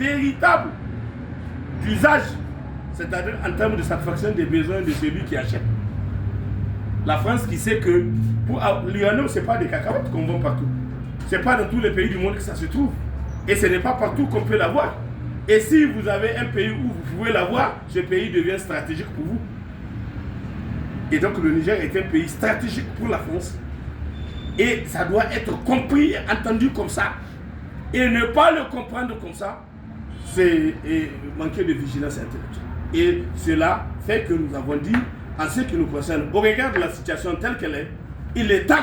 véritable d'usage, c'est-à-dire en termes de satisfaction des besoins de celui qui achète. La France qui sait que pour l'uranium, ce n'est pas des cacahuètes qu'on vend partout. Ce n'est pas dans tous les pays du monde que ça se trouve. Et ce n'est pas partout qu'on peut l'avoir. Et si vous avez un pays où vous pouvez l'avoir, ce pays devient stratégique pour vous. Et donc le Niger est un pays stratégique pour la France. Et ça doit être compris et entendu comme ça. Et ne pas le comprendre comme ça, c'est manquer de vigilance intellectuelle. Et cela fait que nous avons dit, en ce qui nous concerne, au regard de la situation telle qu'elle est, il est temps,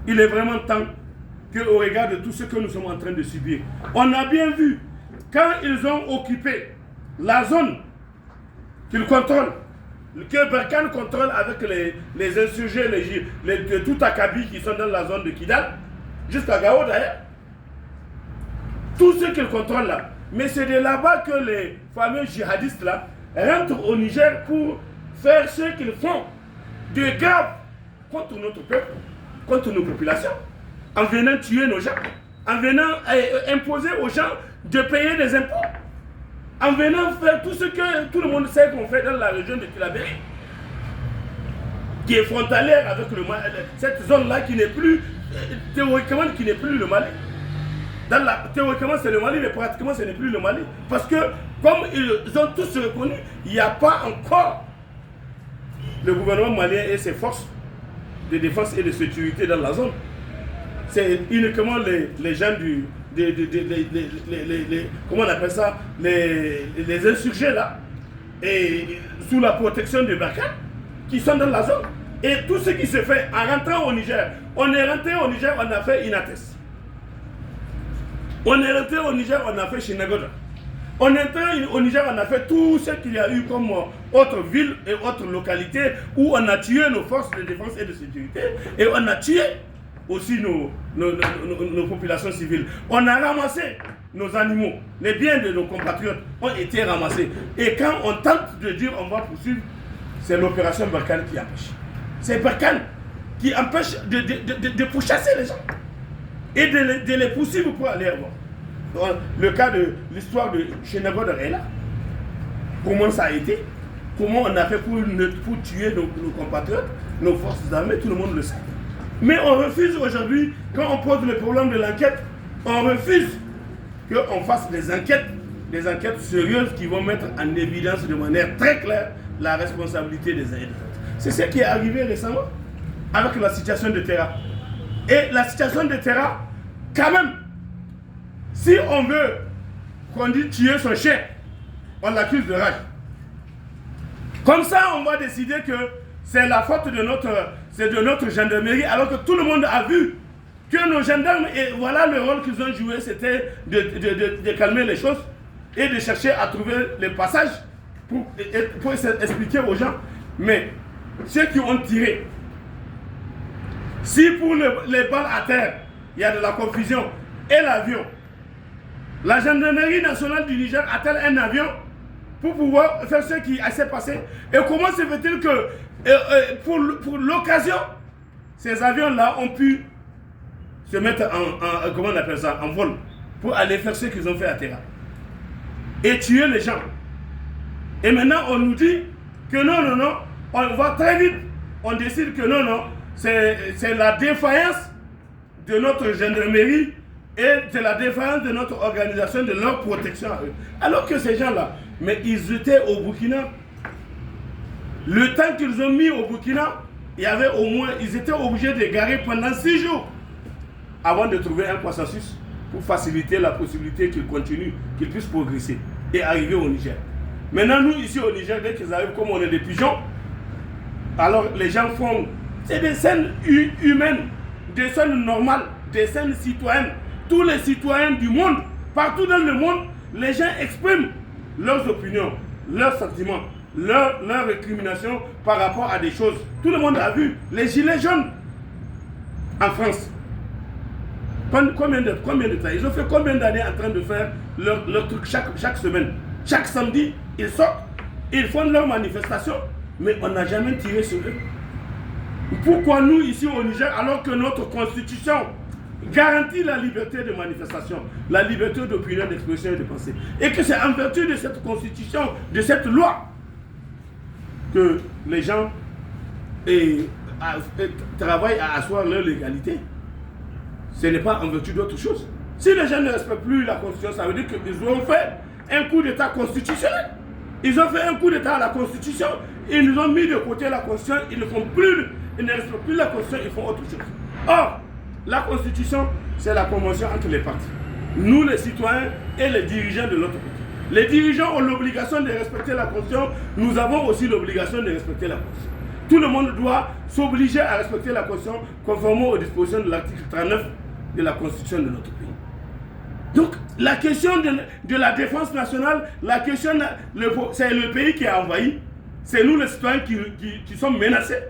il est vraiment temps qu'au regard de tout ce que nous sommes en train de subir, on a bien vu, quand ils ont occupé la zone qu'ils contrôlent, que Barkhane contrôle avec les insurgés, de tout Akabi qui sont dans la zone de Kidal, jusqu'à Gao d'ailleurs, tout ce qu'ils contrôlent là, mais c'est de là-bas que les fameux djihadistes là rentrent au Niger pour faire ce qu'ils font de grave contre notre peuple, contre nos populations, en venant tuer nos gens, en venant imposer aux gens de payer des impôts, en venant faire tout ce que tout le monde sait qu'on fait dans la région de Tillabéri, qui est frontalière avec cette zone-là qui n'est plus, théoriquement, qui n'est plus le Mali. Théoriquement c'est le Mali, mais pratiquement ce n'est plus le Mali. Parce que comme ils ont tous reconnu, il n'y a pas encore le gouvernement malien et ses forces de défense et de sécurité dans la zone. C'est uniquement les gens comment on appelle ça, les insurgés là, et sous la protection de Barkhane, qui sont dans la zone. Et tout ce qui se fait en rentrant au Niger, on est rentré au Niger, on a fait Inates. On est rentré au Niger, on a fait Chinagoda. On est rentré au Niger, on a fait tout ce qu'il y a eu comme autres villes et autres localités où on a tué nos forces de défense et de sécurité et on a tué aussi nos populations civiles. On a ramassé nos animaux, les biens de nos compatriotes ont été ramassés. Et quand on tente de dire on va poursuivre, c'est l'opération Barkhane qui empêche. C'est Barkhane qui empêche de pourchasser les gens et de les poursuivre pour aller voir. Le cas de l'histoire de Chenagoda est là. Comment ça a été? Comment on a fait pour tuer nos compatriotes, nos forces armées, tout le monde le sait. Mais on refuse aujourd'hui, quand on pose le problème de l'enquête, on refuse qu'on fasse des enquêtes sérieuses qui vont mettre en évidence de manière très claire la responsabilité des uns et des autres. C'est ce qui est arrivé récemment avec la situation de Terra. Et la situation de Terra, quand même, si on veut qu'on dise tuer son chien, on l'accuse de rage. Comme ça, on va décider que c'est la faute de notre gendarmerie, alors que tout le monde a vu que nos gendarmes, et voilà le rôle qu'ils ont joué, c'était de calmer les choses et de chercher à trouver les passages pour expliquer aux gens. Mais ceux qui ont tiré, si pour les balles à terre, il y a de la confusion, et l'avion, la gendarmerie nationale du Niger a-t-elle un avion pour pouvoir faire ce qui s'est passé? Et comment se fait-il que pour l'occasion, ces avions-là ont pu se mettre comment on appelle ça, en vol pour aller faire ce qu'ils ont fait à Terra et tuer les gens? Et maintenant on nous dit que non, on va très vite, on décide que non, c'est la défaillance de notre gendarmerie et de la défaillance de notre organisation, de leur protection à eux. Alors que ces gens-là, mais ils étaient au Burkina. Le temps qu'ils ont mis au Burkina, il y avait au moins, ils étaient obligés de garer pendant 6 jours avant de trouver un consensus pour faciliter la possibilité qu'ils continuent, qu'ils puissent progresser et arriver au Niger. Maintenant, nous, ici au Niger, dès qu'ils arrivent, comme on est des pigeons, alors les gens font, c'est des scènes humaines, des scènes normales, des scènes citoyennes. Tous les citoyens du monde, partout dans le monde, les gens expriment leurs opinions, leurs sentiments, leurs récriminations par rapport à des choses. Tout le monde a vu les gilets jaunes en France. Combien de temps? Ils ont fait combien d'années en train de faire leur truc chaque semaine? Chaque samedi, ils sortent, ils font leur manifestation, mais on n'a jamais tiré sur eux. Pourquoi nous, ici au Niger, alors que notre constitution garantit la liberté de manifestation, la liberté d'opinion, d'expression et de pensée. Et que c'est en vertu de cette constitution, de cette loi, que les gens travaillent à asseoir leur légalité. Ce n'est pas en vertu d'autre chose. Si les gens ne respectent plus la Constitution, ça veut dire qu'ils ont fait un coup d'État constitutionnel. Ils ont fait un coup d'État à la Constitution, ils nous ont mis de côté la Constitution, ils ne respectent plus la Constitution, ils font autre chose. Or, la Constitution, c'est la convention entre les partis. Nous, les citoyens et les dirigeants de l'autre côté. Les dirigeants ont l'obligation de respecter la Constitution, nous avons aussi l'obligation de respecter la Constitution. Tout le monde doit s'obliger à respecter la Constitution conformément aux dispositions de l'article 39 de la Constitution de notre pays. Donc, la question de la défense nationale, la question, c'est le pays qui a envahi. C'est nous les citoyens qui sommes menacés.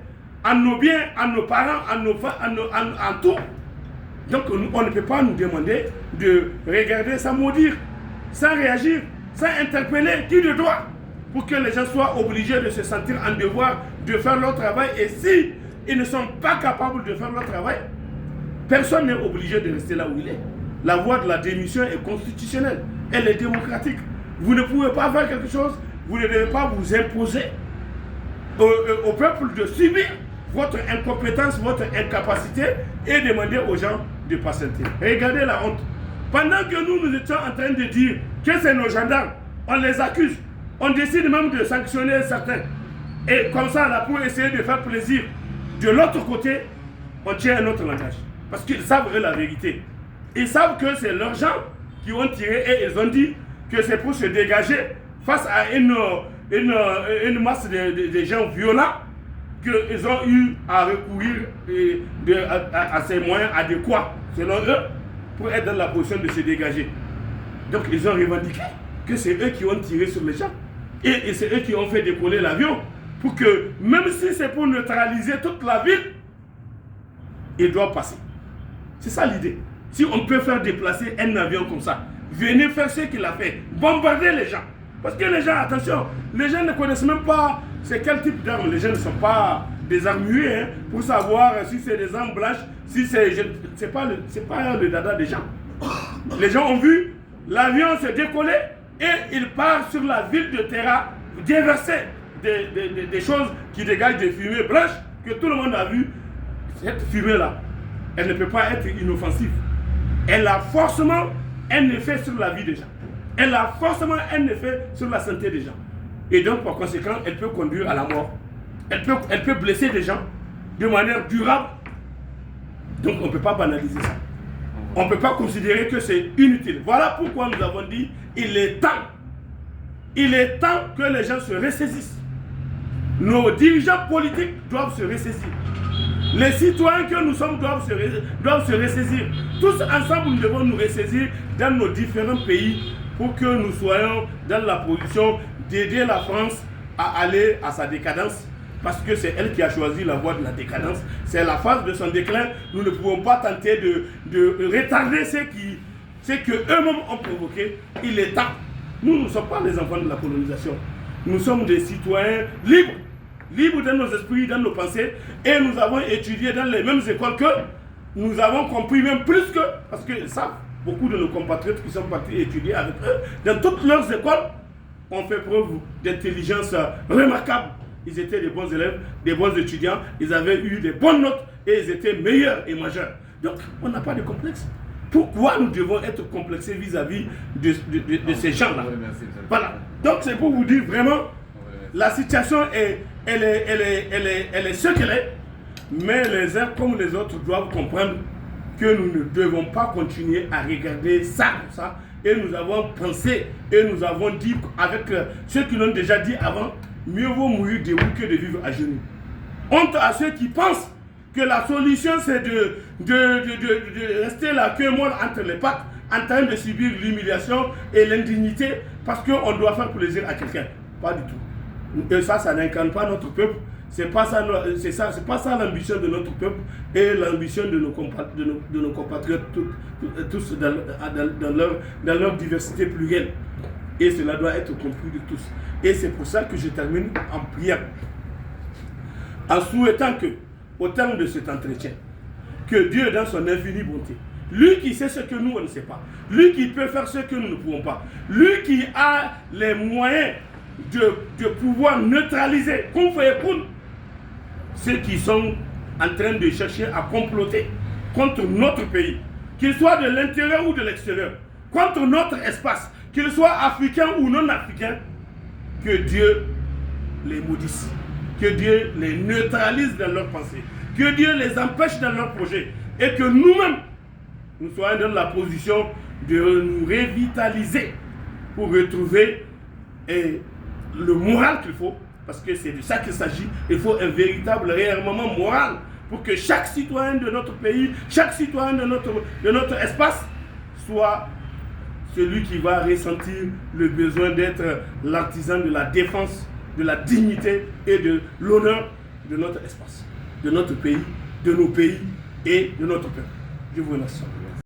À nos biens, à nos parents, en tout. Donc, on ne peut pas nous demander de regarder sans maudire, sans réagir, sans interpeller qui de droit, pour que les gens soient obligés de se sentir en devoir de faire leur travail. Et si ils ne sont pas capables de faire leur travail, personne n'est obligé de rester là où il est. La voie de la démission est constitutionnelle, elle est démocratique. Vous ne pouvez pas faire quelque chose, vous ne devez pas vous imposer au peuple de subir votre incompétence, votre incapacité et demander aux gens de patienter. Regardez la honte. Pendant que nous étions en train de dire que c'est nos gendarmes, on les accuse, on décide même de sanctionner certains. Et comme ça, là, pour essayer de faire plaisir, de l'autre côté, on tient un autre langage. Parce qu'ils savent la vérité. Ils savent que c'est leurs gens qui ont tiré et ils ont dit que c'est pour se dégager face à une masse de gens violents qu'ils ont eu à recourir à ces moyens adéquats, selon eux, pour être dans la position de se dégager. Donc ils ont revendiqué que c'est eux qui ont tiré sur les gens. Et c'est eux qui ont fait décoller l'avion pour que, même si c'est pour neutraliser toute la ville, il doit passer. C'est ça l'idée. Si on peut faire déplacer un avion comme ça, venez faire ce qu'il a fait, bombarder les gens. Parce que les gens, attention, les gens ne connaissent même pas c'est quel type d'armes. Les gens ne sont pas des armuriers hein, pour savoir si c'est des armes blanches, si c'est pas le dada des gens. Les gens ont vu l'avion se décoller et il part sur la ville de Terra, déverser des choses qui dégagent des fumées blanches que tout le monde a vu. Cette fumée-là, elle ne peut pas être inoffensive. Elle a forcément un effet sur la vie des gens. Elle a forcément un effet sur la santé des gens. Et donc, par conséquent, elle peut conduire à la mort. Elle peut blesser des gens de manière durable. Donc, on ne peut pas banaliser ça. On ne peut pas considérer que c'est inutile. Voilà pourquoi nous avons dit, il est temps que les gens se ressaisissent. Nos dirigeants politiques doivent se ressaisir. Les citoyens que nous sommes doivent se ressaisir. Tous ensemble, nous devons nous ressaisir dans nos différents pays pour que nous soyons dans la position d'aider la France à aller à sa décadence. Parce que c'est elle qui a choisi la voie de la décadence. C'est la phase de son déclin. Nous ne pouvons pas tenter de retarder ce que eux-mêmes ont provoqué. Il est temps. Nous ne sommes pas les enfants de la colonisation. Nous sommes des citoyens libres dans nos esprits, dans nos pensées, et nous avons étudié dans les mêmes écoles que nous avons compris même plus que, parce que ça, beaucoup de nos compatriotes qui sont partis étudier avec eux, dans toutes leurs écoles, ont fait preuve d'intelligence remarquable. Ils étaient des bons élèves, des bons étudiants, ils avaient eu des bonnes notes et ils étaient meilleurs et majeurs. Donc, on n'a pas de complexe. Pourquoi nous devons être complexés vis-à-vis de ces gens-là? Voilà. Donc, c'est pour vous dire vraiment, la situation elle est ce qu'elle est, mais les uns comme les autres doivent comprendre que nous ne devons pas continuer à regarder ça comme ça. Et nous avons pensé et nous avons dit avec ceux qui l'ont déjà dit avant, mieux vaut mourir debout que de vivre à genoux. Honte à ceux qui pensent que la solution c'est de rester la queue molle entre les pattes en train de subir l'humiliation et l'indignité parce qu'on doit faire plaisir à quelqu'un. Pas du tout. Et ça n'incarne pas notre peuple. C'est pas ça l'ambition de notre peuple et l'ambition de nos compatriotes tous dans leur diversité plurielle. Et cela doit être compris de tous. Et c'est pour ça que je termine en prière, en souhaitant que, au terme de cet entretien, que Dieu, dans son infinie bonté, Lui qui sait ce que nous, on ne sait pas. Lui qui peut faire ce que nous ne pouvons pas. Lui qui a les moyens de pouvoir neutraliser, ceux qui sont en train de chercher à comploter contre notre pays, qu'il soit de l'intérieur ou de l'extérieur, contre notre espace, qu'il soit africain ou non africain, que Dieu les maudisse, que Dieu les neutralise dans leurs pensées, que Dieu les empêche dans leurs projets, et que nous-mêmes, nous soyons dans la position de nous revitaliser pour retrouver le moral qu'il faut, parce que c'est de ça qu'il s'agit. Il faut un véritable réarmement moral pour que chaque citoyen de notre pays, chaque citoyen de notre espace soit celui qui va ressentir le besoin d'être l'artisan de la défense, de la dignité et de l'honneur de notre espace, de notre pays, de nos pays et de notre peuple. Je vous remercie.